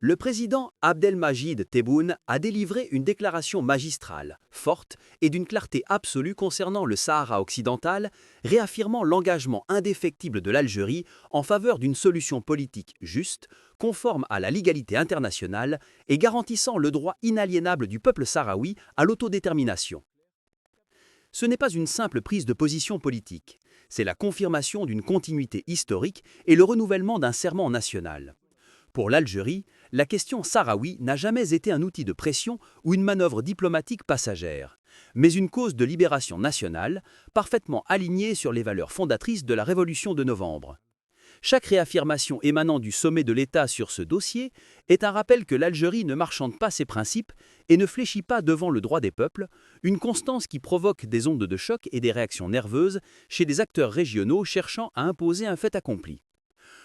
Le président Abdelmajid Tebboune a délivré une déclaration magistrale, forte et d'une clarté absolue concernant le Sahara occidental, réaffirmant l'engagement indéfectible de l'Algérie en faveur d'une solution politique juste, conforme à la légalité internationale et garantissant le droit inaliénable du peuple sahraoui à l'autodétermination. Ce n'est pas une simple prise de position politique, c'est la confirmation d'une continuité historique et le renouvellement d'un serment national. Pour l'Algérie, la question sahraoui n'a jamais été un outil de pression ou une manœuvre diplomatique passagère, mais une cause de libération nationale, parfaitement alignée sur les valeurs fondatrices de la Révolution de novembre. Chaque réaffirmation émanant du sommet de l'État sur ce dossier est un rappel que l'Algérie ne marchande pas ses principes et ne fléchit pas devant le droit des peuples, une constance qui provoque des ondes de choc et des réactions nerveuses chez des acteurs régionaux cherchant à imposer un fait accompli.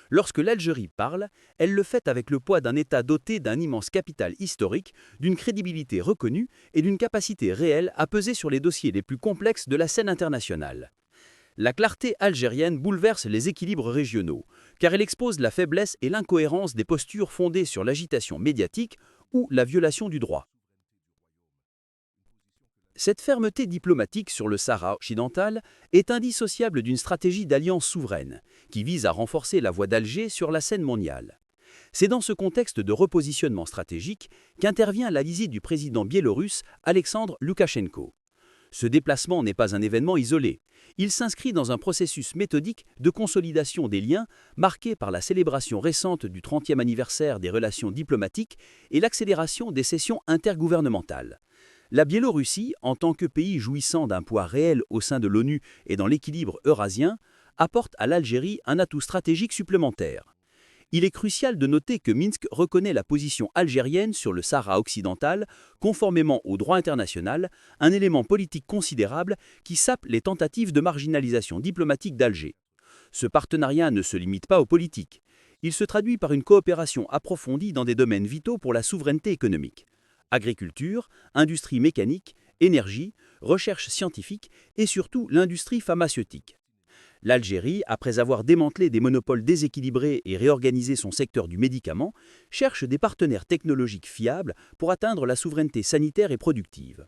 Lorsque l'Algérie parle, elle le fait avec le poids d'un État doté d'un immense capital historique, d'une crédibilité reconnue et d'une capacité réelle à peser sur les dossiers les plus complexes de la scène internationale. La clarté algérienne bouleverse les équilibres régionaux, car elle expose la faiblesse et l'incohérence des postures fondées sur l'agitation médiatique ou la violation du droit. Cette fermeté diplomatique sur le Sahara occidental est indissociable d'une stratégie d'alliance souveraine, qui vise à renforcer la voix d'Alger sur la scène mondiale. C'est dans ce contexte de repositionnement stratégique qu'intervient la visite du président biélorusse Alexandre Loukachenko. Ce déplacement n'est pas un événement isolé. Il s'inscrit dans un processus méthodique de consolidation des liens marqué par la célébration récente du 30e anniversaire des relations diplomatiques et l'accélération des sessions intergouvernementales. La Biélorussie, en tant que pays jouissant d'un poids réel au sein de l'ONU et dans l'équilibre eurasien, apporte à l'Algérie un atout stratégique supplémentaire. Il est crucial de noter que Minsk reconnaît la position algérienne sur le Sahara occidental, conformément au droit international, un élément politique considérable qui sape les tentatives de marginalisation diplomatique d'Alger. Ce partenariat ne se limite pas aux politiques. Il se traduit par une coopération approfondie dans des domaines vitaux pour la souveraineté économique. Agriculture, industrie mécanique, énergie, recherche scientifique et surtout l'industrie pharmaceutique. L'Algérie, après avoir démantelé des monopoles déséquilibrés et réorganisé son secteur du médicament, cherche des partenaires technologiques fiables pour atteindre la souveraineté sanitaire et productive.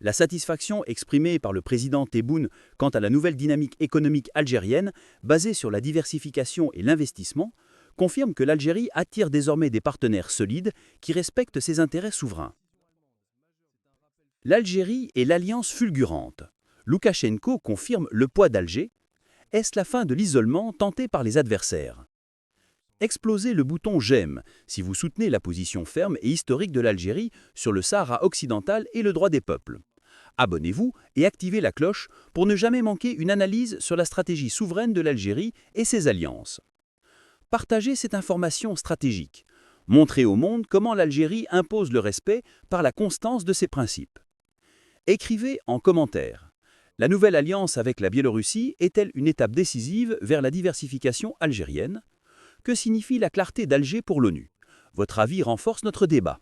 La satisfaction exprimée par le président Tebboune quant à la nouvelle dynamique économique algérienne, basée sur la diversification et l'investissement, confirme que l'Algérie attire désormais des partenaires solides qui respectent ses intérêts souverains. L'Algérie est l'alliance fulgurante. Loukachenko confirme le poids d'Alger. Est-ce la fin de l'isolement tenté par les adversaires? Explosez le bouton j'aime si vous soutenez la position ferme et historique de l'Algérie sur le Sahara occidental et le droit des peuples. Abonnez-vous et activez la cloche pour ne jamais manquer une analyse sur la stratégie souveraine de l'Algérie et ses alliances. Partagez cette information stratégique. Montrez au monde comment l'Algérie impose le respect par la constance de ses principes. Écrivez en commentaire. La nouvelle alliance avec la Biélorussie est-elle une étape décisive vers la diversification algérienne? Que signifie la clarté d'Alger pour l'ONU? Votre avis renforce notre débat.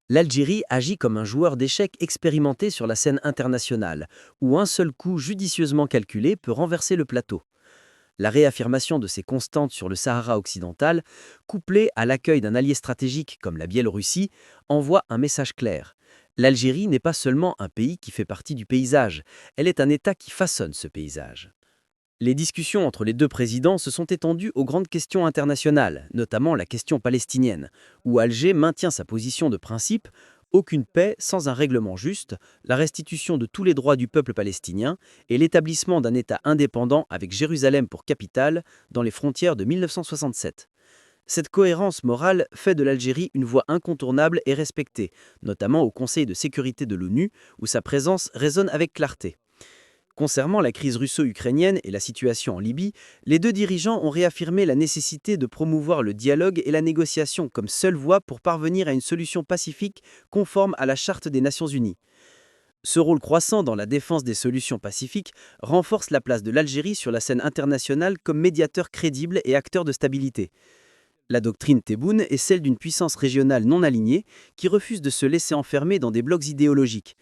L'Algérie agit comme un joueur d'échecs expérimenté sur la scène internationale, où un seul coup judicieusement calculé peut renverser le plateau. La réaffirmation de ses constantes sur le Sahara occidental, couplée à l'accueil d'un allié stratégique comme la Biélorussie, envoie un message clair. L'Algérie n'est pas seulement un pays qui fait partie du paysage, elle est un État qui façonne ce paysage. Les discussions entre les deux présidents se sont étendues aux grandes questions internationales, notamment la question palestinienne, où Alger maintient sa position de principe: aucune paix sans un règlement juste, la restitution de tous les droits du peuple palestinien et l'établissement d'un État indépendant avec Jérusalem pour capitale dans les frontières de 1967. Cette cohérence morale fait de l'Algérie une voix incontournable et respectée, notamment au Conseil de sécurité de l'ONU, où sa présence résonne avec clarté. Concernant la crise russo-ukrainienne et la situation en Libye, les deux dirigeants ont réaffirmé la nécessité de promouvoir le dialogue et la négociation comme seule voie pour parvenir à une solution pacifique conforme à la Charte des Nations Unies. Ce rôle croissant dans la défense des solutions pacifiques renforce la place de l'Algérie sur la scène internationale comme médiateur crédible et acteur de stabilité. La doctrine Tebboune est celle d'une puissance régionale non alignée qui refuse de se laisser enfermer dans des blocs idéologiques.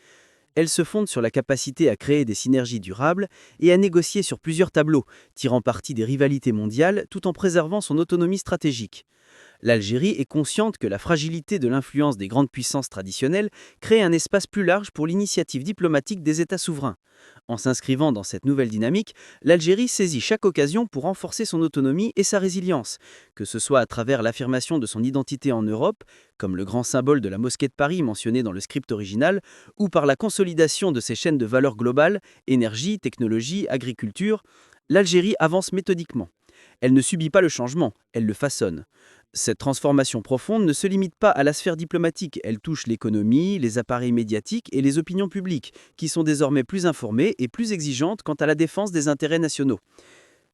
Elle se fonde sur la capacité à créer des synergies durables et à négocier sur plusieurs tableaux, tirant parti des rivalités mondiales tout en préservant son autonomie stratégique. L'Algérie est consciente que la fragilité de l'influence des grandes puissances traditionnelles crée un espace plus large pour l'initiative diplomatique des États souverains. En s'inscrivant dans cette nouvelle dynamique, l'Algérie saisit chaque occasion pour renforcer son autonomie et sa résilience, que ce soit à travers l'affirmation de son identité en Europe, comme le grand symbole de la mosquée de Paris mentionné dans le script original, ou par la consolidation de ses chaînes de valeur globales, énergie, technologie, agriculture. L'Algérie avance méthodiquement. Elle ne subit pas le changement, elle le façonne. Cette transformation profonde ne se limite pas à la sphère diplomatique, elle touche l'économie, les appareils médiatiques et les opinions publiques, qui sont désormais plus informées et plus exigeantes quant à la défense des intérêts nationaux.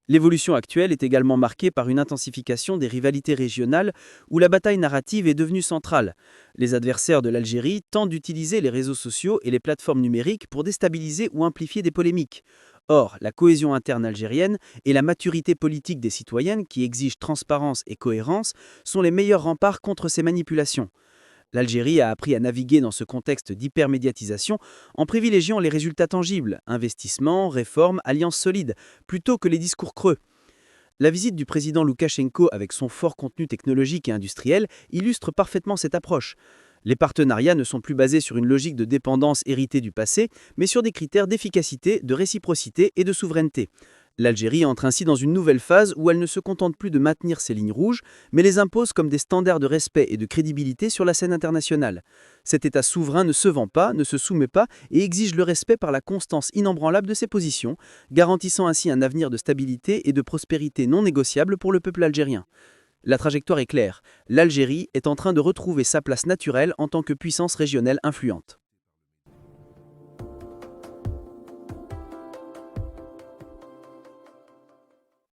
L'évolution actuelle est également marquée par une intensification des rivalités régionales où la bataille narrative est devenue centrale. Les adversaires de l'Algérie tentent d'utiliser les réseaux sociaux et les plateformes numériques pour déstabiliser ou amplifier des polémiques. Or, la cohésion interne algérienne et la maturité politique des citoyennes qui exigent transparence et cohérence sont les meilleurs remparts contre ces manipulations. L'Algérie a appris à naviguer dans ce contexte d'hypermédiatisation en privilégiant les résultats tangibles, investissements, réformes, alliances solides, plutôt que les discours creux. La visite du président Loukachenko avec son fort contenu technologique et industriel illustre parfaitement cette approche. Les partenariats ne sont plus basés sur une logique de dépendance héritée du passé, mais sur des critères d'efficacité, de réciprocité et de souveraineté. L'Algérie entre ainsi dans une nouvelle phase où elle ne se contente plus de maintenir ses lignes rouges, mais les impose comme des standards de respect et de crédibilité sur la scène internationale. Cet État souverain ne se vend pas, ne se soumet pas et exige le respect par la constance inébranlable de ses positions, garantissant ainsi un avenir de stabilité et de prospérité non négociable pour le peuple algérien. La trajectoire est claire, l'Algérie est en train de retrouver sa place naturelle en tant que puissance régionale influente.